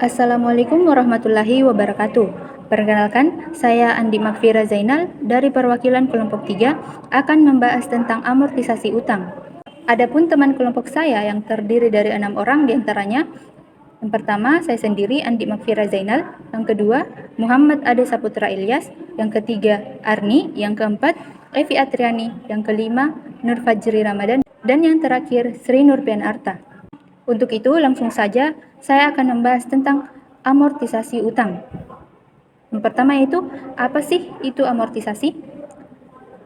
Assalamualaikum warahmatullahi wabarakatuh. Perkenalkan, saya Andi Makfira Zainal dari perwakilan kelompok 3 akan membahas tentang amortisasi utang. Adapun teman kelompok saya yang terdiri dari 6 orang diantaranya, yang pertama saya sendiri Andi Makfira Zainal, yang kedua Muhammad Ade Saputra Ilyas, yang ketiga Arni, yang keempat Evi Atriani, yang kelima Nur Fajri Ramadan, dan yang terakhir Sri Nurpian Arta. Untuk itu, langsung saja saya akan membahas tentang amortisasi utang. Yang pertama yaitu, apa sih itu amortisasi?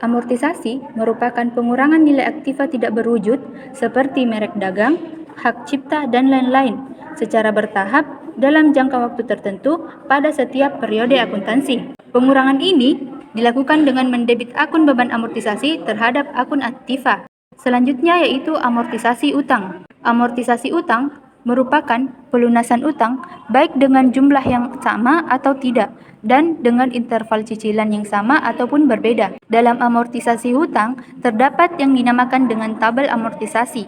Amortisasi merupakan pengurangan nilai aktiva tidak berwujud seperti merek dagang, hak cipta, dan lain-lain secara bertahap dalam jangka waktu tertentu pada setiap periode akuntansi. Pengurangan ini dilakukan dengan mendebit akun beban amortisasi terhadap akun aktiva. Selanjutnya yaitu amortisasi utang. Amortisasi utang merupakan pelunasan utang baik dengan jumlah yang sama atau tidak dan dengan interval cicilan yang sama ataupun berbeda. Dalam amortisasi hutang terdapat yang dinamakan dengan tabel amortisasi.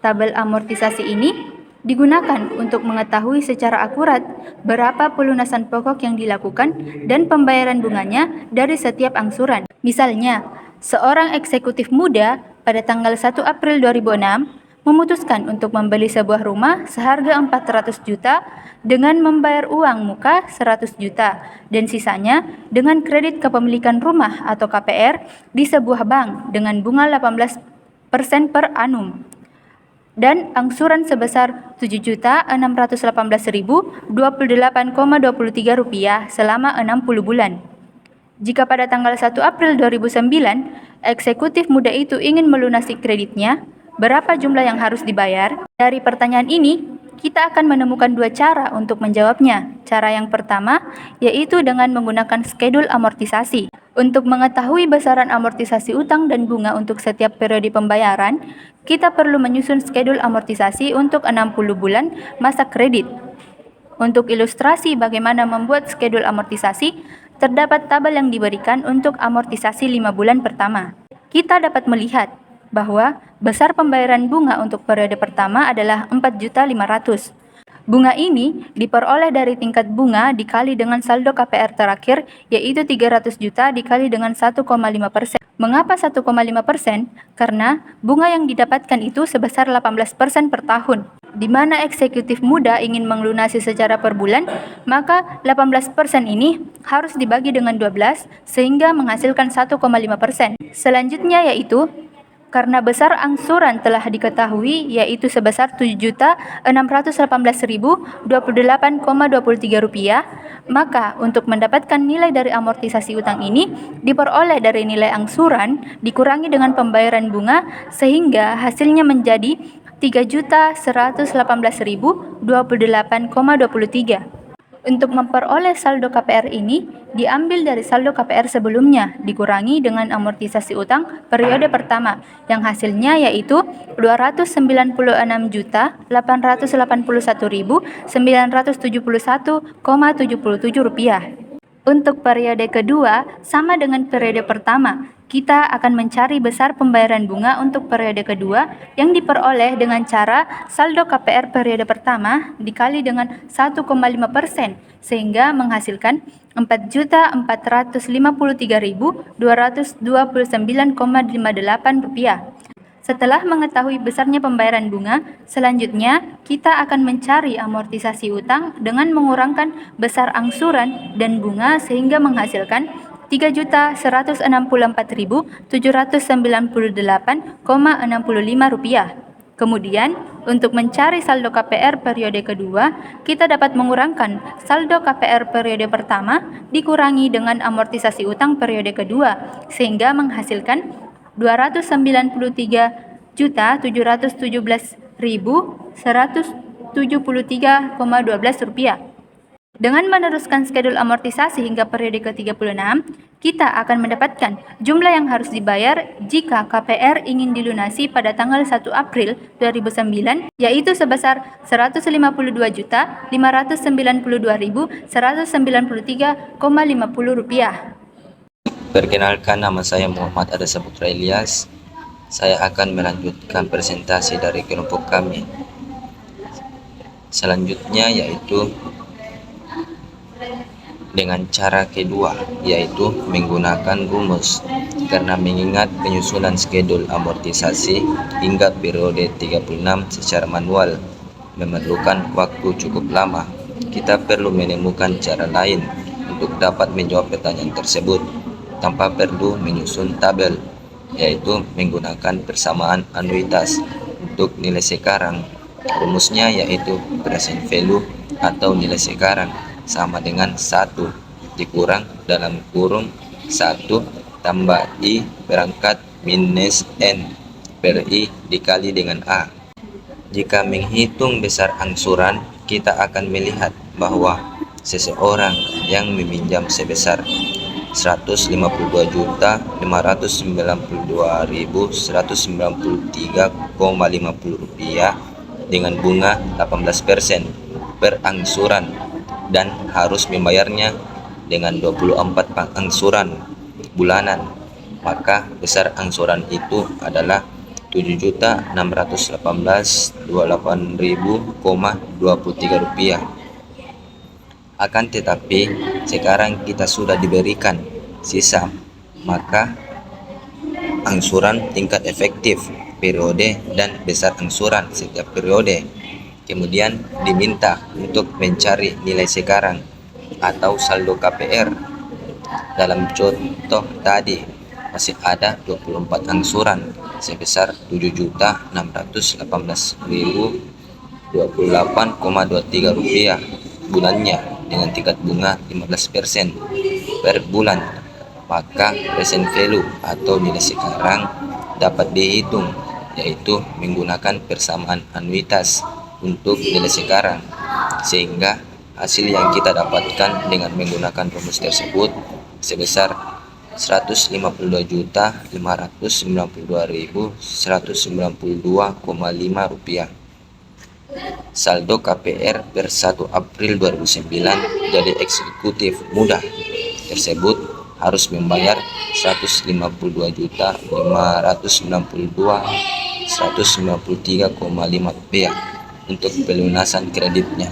Tabel amortisasi ini digunakan untuk mengetahui secara akurat berapa pelunasan pokok yang dilakukan dan pembayaran bunganya dari setiap angsuran. Misalnya, seorang eksekutif muda pada tanggal 1 April 2006 memutuskan untuk membeli sebuah rumah seharga 400 juta dengan membayar uang muka 100 juta dan sisanya dengan kredit kepemilikan rumah atau KPR di sebuah bank dengan bunga 18% per annum dan angsuran sebesar Rp7.618.028,23 selama 60 bulan. Jika pada tanggal 1 April 2009, eksekutif muda itu ingin melunasi kreditnya, berapa jumlah yang harus dibayar? Dari pertanyaan ini, kita akan menemukan dua cara untuk menjawabnya. Cara yang pertama, yaitu dengan menggunakan skedul amortisasi. Untuk mengetahui besaran amortisasi utang dan bunga untuk setiap periode pembayaran, kita perlu menyusun skedul amortisasi untuk 60 bulan masa kredit. Untuk ilustrasi bagaimana membuat skedul amortisasi, terdapat tabel yang diberikan untuk amortisasi 5 bulan pertama. Kita dapat melihat bahwa besar pembayaran bunga untuk periode pertama adalah 4.500.000. Bunga ini diperoleh dari tingkat bunga dikali dengan saldo KPR terakhir, yaitu 300 juta dikali dengan 1,5%. Mengapa 1,5%? Karena bunga yang didapatkan itu sebesar 18% per tahun. Di mana eksekutif muda ingin melunasi secara per bulan, maka 18% ini harus dibagi dengan 12 sehingga menghasilkan 1,5%. Selanjutnya yaitu karena besar angsuran telah diketahui yaitu sebesar Rp7.618.028,23, maka untuk mendapatkan nilai dari amortisasi utang ini diperoleh dari nilai angsuran dikurangi dengan pembayaran bunga sehingga hasilnya menjadi Rp3.118.028,23. Untuk memperoleh saldo KPR ini, diambil dari saldo KPR sebelumnya, dikurangi dengan amortisasi utang periode pertama, yang hasilnya yaitu Rp296.881.971,77 Untuk periode kedua, sama dengan periode pertama, kita akan mencari besar pembayaran bunga untuk periode kedua yang diperoleh dengan cara saldo KPR periode pertama dikali dengan 1,5% sehingga menghasilkan Rp4.453.229,58. Setelah mengetahui besarnya pembayaran bunga, selanjutnya kita akan mencari amortisasi utang dengan mengurangkan besar angsuran dan bunga sehingga menghasilkan Rp3.164.798,65. Kemudian, untuk mencari saldo KPR periode kedua, kita dapat mengurangkan saldo KPR periode pertama dikurangi dengan amortisasi utang periode kedua sehingga menghasilkan Rp299.717.173,12. Dengan meneruskan skedul amortisasi hingga periode ke-36, kita akan mendapatkan jumlah yang harus dibayar jika KPR ingin dilunasi pada tanggal 1 April 2009, yaitu sebesar Rp152.592.193,50. Perkenalkan, nama saya Muhammad Ade Saputra Ilyas. Saya akan melanjutkan presentasi dari kelompok kami. Selanjutnya yaitu dengan cara kedua, yaitu menggunakan rumus. Karena mengingat penyusunan skedul amortisasi hingga periode 36 secara manual memerlukan waktu cukup lama, kita perlu menemukan cara lain untuk dapat menjawab pertanyaan tersebut tanpa perlu menyusun tabel, yaitu menggunakan persamaan anuitas untuk nilai sekarang. Rumusnya yaitu present value atau nilai sekarang sama dengan 1 dikurang dalam kurung 1 tambah I berangkat minus N per I dikali dengan A. Jika menghitung besar angsuran, kita akan melihat bahwa seseorang yang meminjam sebesar Rp152.592.193,50 dengan bunga 18% per angsuran dan harus membayarnya dengan 24 angsuran bulanan, maka besar angsuran itu adalah Rp7.618.028.23. Akan tetapi sekarang kita sudah diberikan sisa, maka angsuran tingkat efektif, periode, dan besar angsuran setiap periode. Kemudian diminta untuk mencari nilai sekarang atau saldo KPR. Dalam contoh tadi masih ada 24 angsuran sebesar Rp7.618.028,23 bulannya dengan tingkat bunga 15% per bulan. Maka present value atau nilai sekarang dapat dihitung, yaitu menggunakan persamaan anuitas untuk nilai sekarang, sehingga hasil yang kita dapatkan dengan menggunakan rumus tersebut sebesar Rp152.592.192,5. Saldo KPR per 1 April 2009 jadi eksekutif mudah tersebut harus membayar Rp152.592.193,5 untuk pelunasan kreditnya.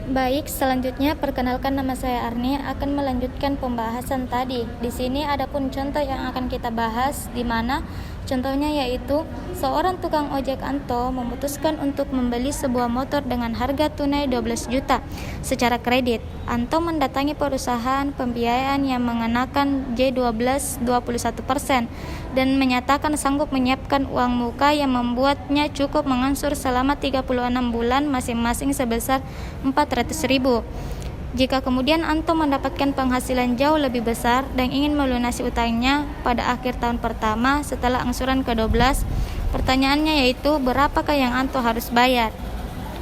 Baik, selanjutnya perkenalkan, nama saya Arni akan melanjutkan pembahasan tadi. Di sini ada pun contoh yang akan kita bahas, di mana contohnya yaitu seorang tukang ojek Anto memutuskan untuk membeli sebuah motor dengan harga tunai 12 juta secara kredit. Anto mendatangi perusahaan pembiayaan yang mengenakan J12 21% dan menyatakan sanggup menyiapkan uang muka yang membuatnya cukup mengangsur selama 36 bulan masing-masing sebesar 400.000. Jika kemudian Anto mendapatkan penghasilan jauh lebih besar dan ingin melunasi utangnya pada akhir tahun pertama setelah angsuran ke-12, pertanyaannya yaitu berapakah yang Anto harus bayar?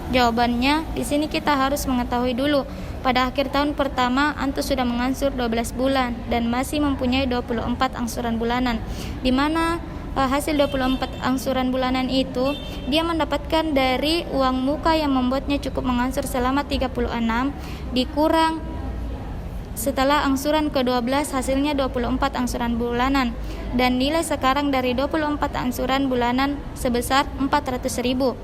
Jawabannya, di sini kita harus mengetahui dulu, pada akhir tahun pertama Anto sudah mengangsur 12 bulan dan masih mempunyai 24 angsuran bulanan, di mana hasil 24 angsuran bulanan itu dia mendapatkan dari uang muka yang membuatnya cukup mengangsur selama 36 dikurang setelah angsuran ke-12 hasilnya 24 angsuran bulanan, dan nilai sekarang dari 24 angsuran bulanan sebesar 400.000.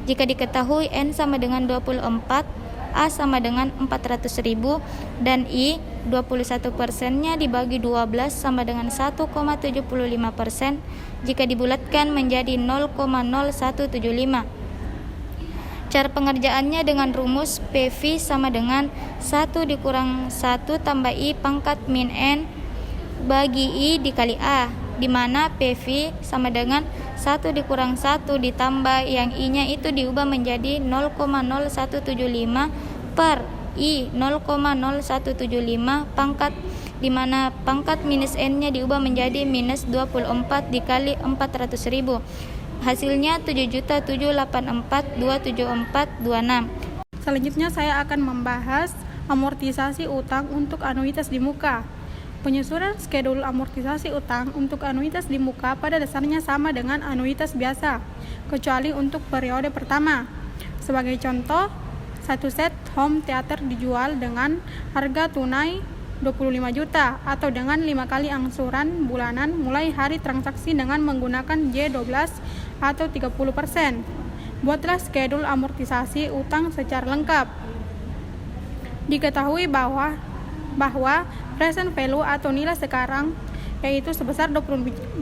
Jika diketahui N sama dengan 24, A sama dengan 400.000, dan I 21%-nya dibagi 12 sama dengan 1,75%. Jika dibulatkan menjadi 0,0175. Cara pengerjaannya dengan rumus PV sama dengan 1 dikurang 1 tambah I pangkat min N bagi I dikali A, di mana PV sama dengan 1 dikurang 1 ditambah yang I-nya itu diubah menjadi 0,0175 per I 0,0175 pangkat, di mana pangkat minus N-nya diubah menjadi minus 24 dikali 400.000. Hasilnya 7.784.27426. Selanjutnya saya akan membahas amortisasi utang untuk anuitas di muka. Penyusunan skedul amortisasi utang untuk anuitas di muka pada dasarnya sama dengan anuitas biasa, kecuali untuk periode pertama. Sebagai contoh, satu set home theater dijual dengan harga tunai 25 juta atau dengan 5 kali angsuran bulanan mulai hari transaksi dengan menggunakan J12 atau 30%. Buatlah skedul amortisasi utang secara lengkap. Diketahui bahwa present value atau nilai sekarang yaitu sebesar 25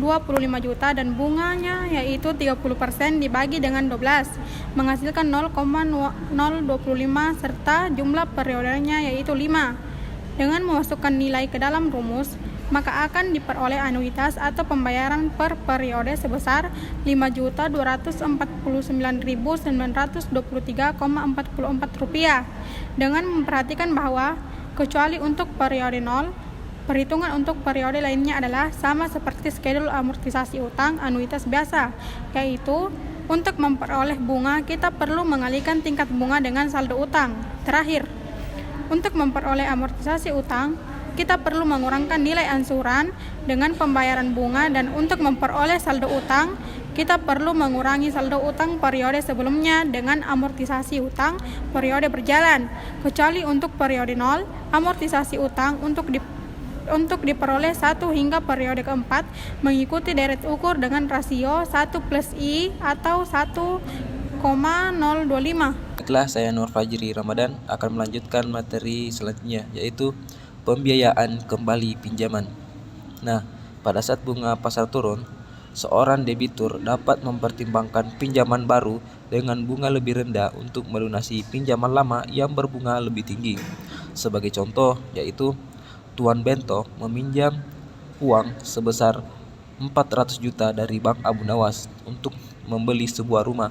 juta dan bunganya yaitu 30% dibagi dengan 12 menghasilkan 0,025 serta jumlah periodenya yaitu 5. Dengan memasukkan nilai ke dalam rumus, maka akan diperoleh anuitas atau pembayaran per periode sebesar Rp5.249.923,44. Dengan memperhatikan bahwa kecuali untuk periode 0, perhitungan untuk periode lainnya adalah sama seperti skedul amortisasi utang anuitas biasa, yaitu untuk memperoleh bunga kita perlu mengalihkan tingkat bunga dengan saldo utang. Terakhir, untuk memperoleh amortisasi utang, kita perlu mengurangkan nilai angsuran dengan pembayaran bunga, dan untuk memperoleh saldo utang, kita perlu mengurangi saldo utang periode sebelumnya dengan amortisasi utang periode berjalan. Kecuali untuk periode 0, amortisasi utang untuk diperoleh 1 hingga periode keempat mengikuti deret ukur dengan rasio 1+I atau 1,025. Baiklah, saya Nur Fajri Ramadan akan melanjutkan materi selanjutnya, yaitu pembiayaan kembali pinjaman. Nah, pada saat bunga pasar turun, seorang debitur dapat mempertimbangkan pinjaman baru dengan bunga lebih rendah untuk melunasi pinjaman lama yang berbunga lebih tinggi. Sebagai contoh, yaitu Tuan Bento meminjam uang sebesar 400 juta dari Bank Abu Nawas untuk membeli sebuah rumah.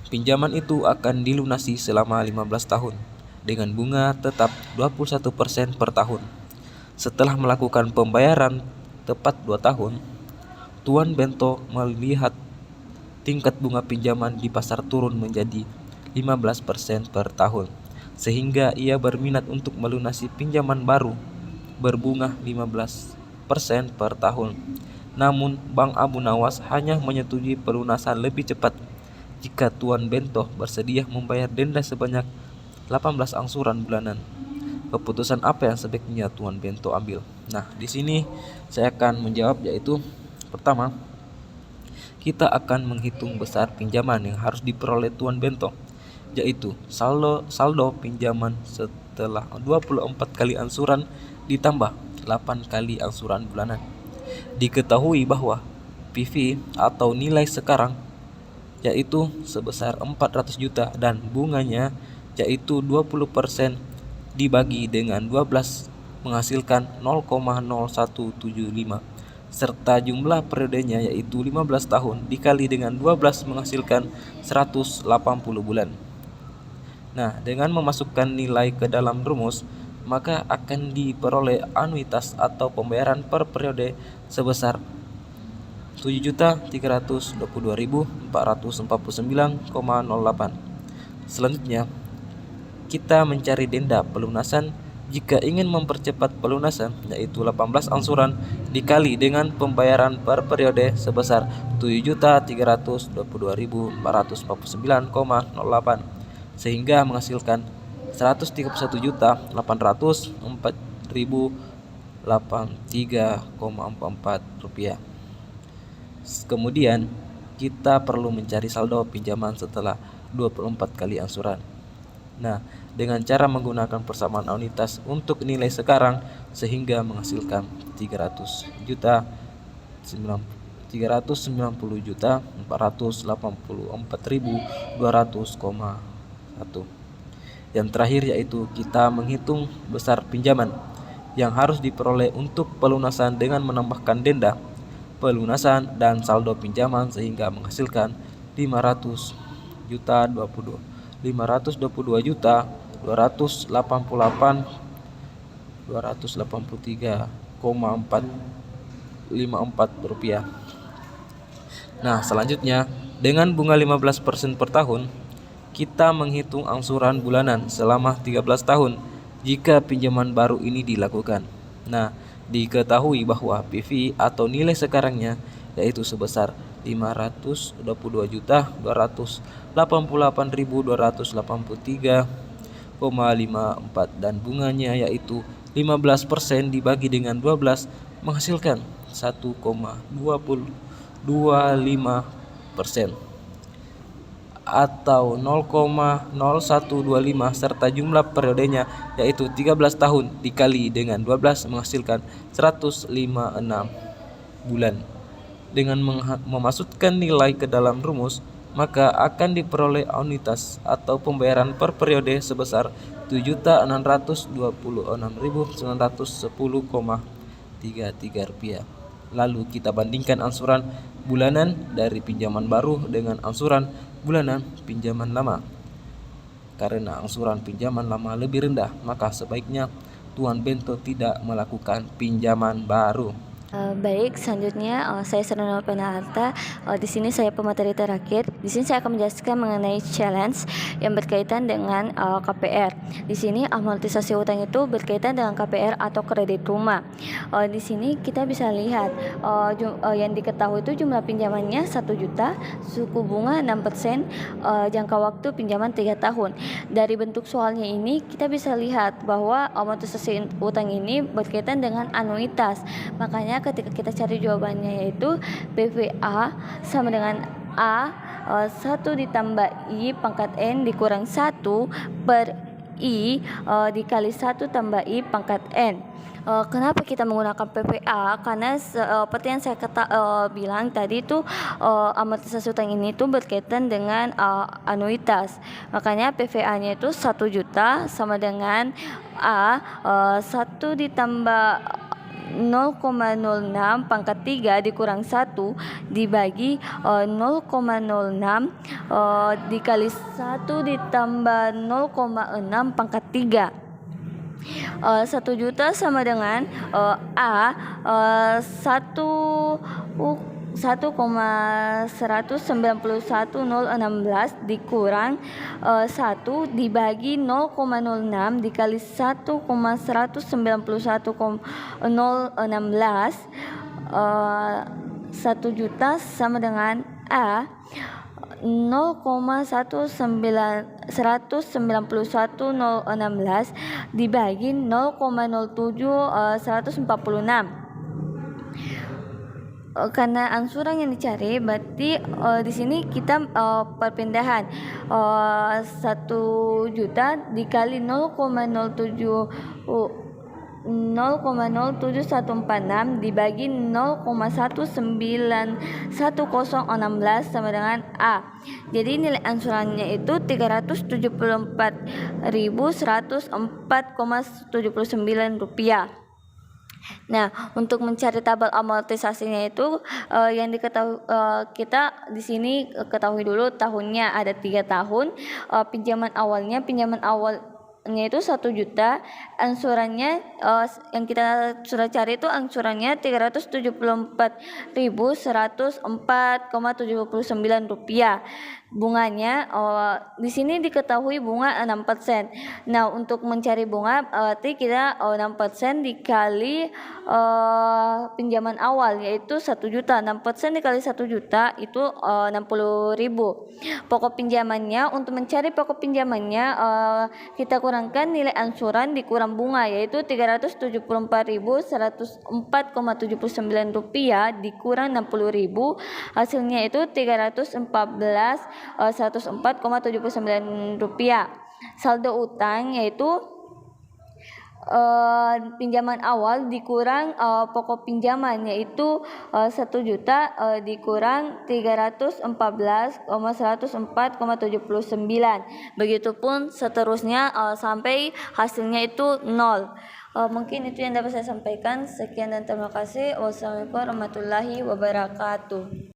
Pinjaman itu akan dilunasi selama 15 tahun dengan bunga tetap 21% per tahun. Setelah melakukan pembayaran tepat 2 tahun, Tuan Bento melihat tingkat bunga pinjaman di pasar turun menjadi 15% per tahun, sehingga ia berminat untuk melunasi pinjaman baru berbunga 15% per tahun. Namun, Bank Abu Nawas hanya menyetujui pelunasan lebih cepat jika Tuan Bento bersedia membayar denda sebanyak 18 angsuran bulanan. Keputusan apa yang sebaiknya Tuan Bento ambil? Nah, di sini saya akan menjawab, yaitu pertama, kita akan menghitung besar pinjaman yang harus diperoleh Tuan Bento, yaitu saldo pinjaman setelah 24 kali angsuran ditambah 8 kali angsuran bulanan. Diketahui bahwa PV atau nilai sekarang yaitu sebesar 400 juta dan bunganya yaitu 20% dibagi dengan 12 menghasilkan 0,0175 serta jumlah periodenya yaitu 15 tahun dikali dengan 12 menghasilkan 180 bulan. Nah, dengan memasukkan nilai ke dalam rumus, maka akan diperoleh anuitas atau pembayaran per periode sebesar Rp7.322.449,08. Selanjutnya, kita mencari denda pelunasan. Jika ingin mempercepat pelunasan, yaitu 18 angsuran dikali dengan pembayaran per periode sebesar Rp7.322.449,08 sehingga menghasilkan Rp131.804.83,44. Kemudian kita perlu mencari saldo pinjaman setelah 24 kali angsuran. Nah, dengan cara menggunakan persamaan anuitas untuk nilai sekarang sehingga menghasilkan 390.484.200,1. Yang terakhir yaitu kita menghitung besar pinjaman yang harus diperoleh untuk pelunasan dengan menambahkan denda pelunasan dan saldo pinjaman sehingga menghasilkan 522.283,454 rupiah. Nah, selanjutnya dengan bunga 15% per tahun, kita menghitung angsuran bulanan selama 13 tahun jika pinjaman baru ini dilakukan. Nah, diketahui bahwa PV atau nilai sekarangnya yaitu sebesar Rp522.288.283,54 dan bunganya yaitu 15% dibagi dengan 12 menghasilkan 1,25%. atau 0,0125 serta jumlah periodenya yaitu 13 tahun dikali dengan 12 menghasilkan 156 bulan. Dengan memasukkan nilai ke dalam rumus, maka akan diperoleh anuitas atau pembayaran per periode sebesar Rp7.626.910,33. Lalu kita bandingkan angsuran bulanan dari pinjaman baru dengan angsuran bulanan pinjaman lama. Karena angsuran pinjaman lama lebih rendah, maka sebaiknya Tuan Bento tidak melakukan pinjaman baru. Baik, selanjutnya saya Serena Penalta. Di sini saya pemateri terakhir. Di sini saya akan menjelaskan mengenai challenge yang berkaitan dengan KPR. Di sini amortisasi utang itu berkaitan dengan KPR atau kredit rumah. Di sini kita bisa lihat yang diketahui itu jumlah pinjamannya 1 juta, suku bunga 6%, jangka waktu pinjaman 3 tahun. Dari bentuk soalnya ini kita bisa lihat bahwa amortisasi utang ini berkaitan dengan anuitas. Makanya ketika kita cari jawabannya yaitu PVA sama dengan A 1 ditambah I pangkat N dikurang 1 per I dikali 1 tambah I pangkat N. Kenapa kita menggunakan PVA? Karena seperti yang saya bilang tadi itu amortisasi utang ini tuh berkaitan dengan anuitas. Makanya PVA-nya itu 1 juta sama dengan A 1 ditambah 0,06 pangkat 3 dikurang 1 dibagi 0,06 dikali 1 ditambah 0,6 pangkat 3. 1 juta sama dengan A 1,191.016 dikurang 1 dibagi 0,06 dikali 1,191.016. 1 juta sama dengan A 0,191.016 dibagi 0,07 146. Karena angsuran yang dicari berarti di sini kita perpindahan 1 juta dikali 0,0716 dibagi 0,191.016 sama dengan A. Jadi nilai angsurannya itu 374.104,79 rupiah. Nah, untuk mencari tabel amortisasinya itu yang diketahui kita di sini ketahui dulu tahunnya ada 3 tahun. Pinjaman awalnya itu 1 juta, angsurannya yang kita sudah cari itu angsurannya 374.104,79 rupiah. Bunganya di sini diketahui bunga 6%. Nah, untuk mencari bunga berarti kita 6% dikali pinjaman awal yaitu 1 juta. 6% dikali 1 juta itu 60.000. Pokok pinjamannya, untuk mencari pokok pinjamannya kita kurangkan nilai angsuran dikurang bunga yaitu 374.104,79 rupiah dikurang 60.000, hasilnya itu 104,79 rupiah. Saldo utang yaitu pinjaman awal dikurang pokok pinjaman yaitu 1 juta dikurang 314,104,79. Begitupun seterusnya sampai hasilnya itu 0. Mungkin itu yang dapat saya sampaikan. Sekian dan terima kasih. Wassalamualaikum warahmatullahi wabarakatuh.